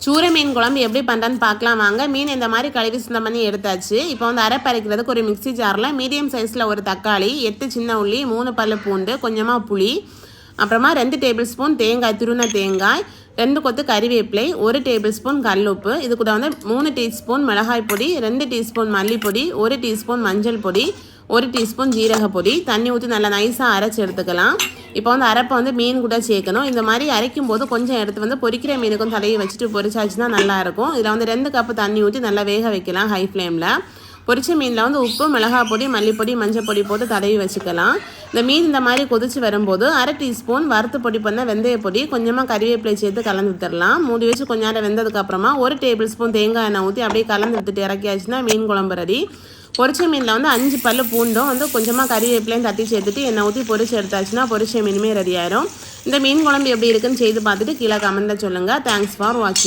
சூரை மீன் குழம்பு எப்படி பண்ணுறேன்னு பார்க்கலாம் வாங்க. மீன் இந்த மாதிரி கழுவி சுத்தம் பண்ணி எடுத்தாச்சு. இப்போ வந்து அரை பறிக்கிறதுக்கு ஒரு மிக்சி ஜாரில் மீடியம் சைஸில் ஒரு தக்காளி, 8 சின்ன உள்ளி, 3 பல்லு பூண்டு, கொஞ்சமாக புளி, அப்புறமா 2 டேபிள் ஸ்பூன் தேங்காய், துருவின தேங்காய், 2 கொத்து கறிவேப்பிலை, 1 டேபிள் ஸ்பூன் கல்லுப்பு, இது கூட வந்து 3 டீஸ்பூன் மிளகாய் பொடி, 2 டீஸ்பூன் மல்லிப்பொடி, 1 டீஸ்பூன் மஞ்சள் பொடி, 1 டீஸ்பூன் ஜீரக பொடி, தண்ணி ஊற்றி நல்லா நைஸாக அரைச்சி எடுத்துக்கலாம். இப்போ வந்து அரைப்பை வந்து மீன் கூட சேர்க்கணும். இந்த மாதிரி அரைக்கும் போது கொஞ்சம் எடுத்து வந்து பொரிக்கிற மீனுக்கும் தலையை வச்சுட்டு பொரிச்சாச்சுன்னா நல்லாயிருக்கும். இதில் வந்து 2 கப்பு தண்ணி ஊற்றி நல்லா வேக வைக்கலாம் ஹை ஃப்ளேமில். பொரிச்ச மீனில் வந்து உப்பு, மிளகாய் பொடி, மல்லிப்பொடி, மஞ்சள் பொடி போட்டு தடவி வச்சுக்கலாம். இந்த மீன் இந்த மாதிரி கொதிச்சு வரும்போது 1/2 டீஸ்பூன் வறுத்து பொடி பண்ண வெந்தய பொடி, கொஞ்சமாக கறிவேப்பிலை சேர்த்து கலந்து விட்டுடலாம். மூடி வச்சு கொஞ்ச நேரம் வெந்ததுக்கப்புறமா 1 டேபிள் ஸ்பூன் தேங்காய் எண்ணெய் ஊற்றி அப்படியே கலந்து விட்டுட்டு இறக்கியாச்சுன்னா மீன் குழம்பு ரெடி. பொரிச்ச மீனில் வந்து 5 பல்லு பூண்டும் வந்து கொஞ்சமாக கறிவேப்பிலையும் தட்டி சேர்த்துட்டு எண்ணெய் ஊற்றி பொரிச்சு எடுத்தாச்சுன்னா பொரிச்ச மீனுமே ரெடி ஆயிரும். இந்த மீன் குழம்பு எப்படி இருக்குன்னு செய்து பார்த்துட்டு கீழே கமெண்ட்டில் சொல்லுங்கள். தேங்க்ஸ் ஃபார் வாட்சிங்.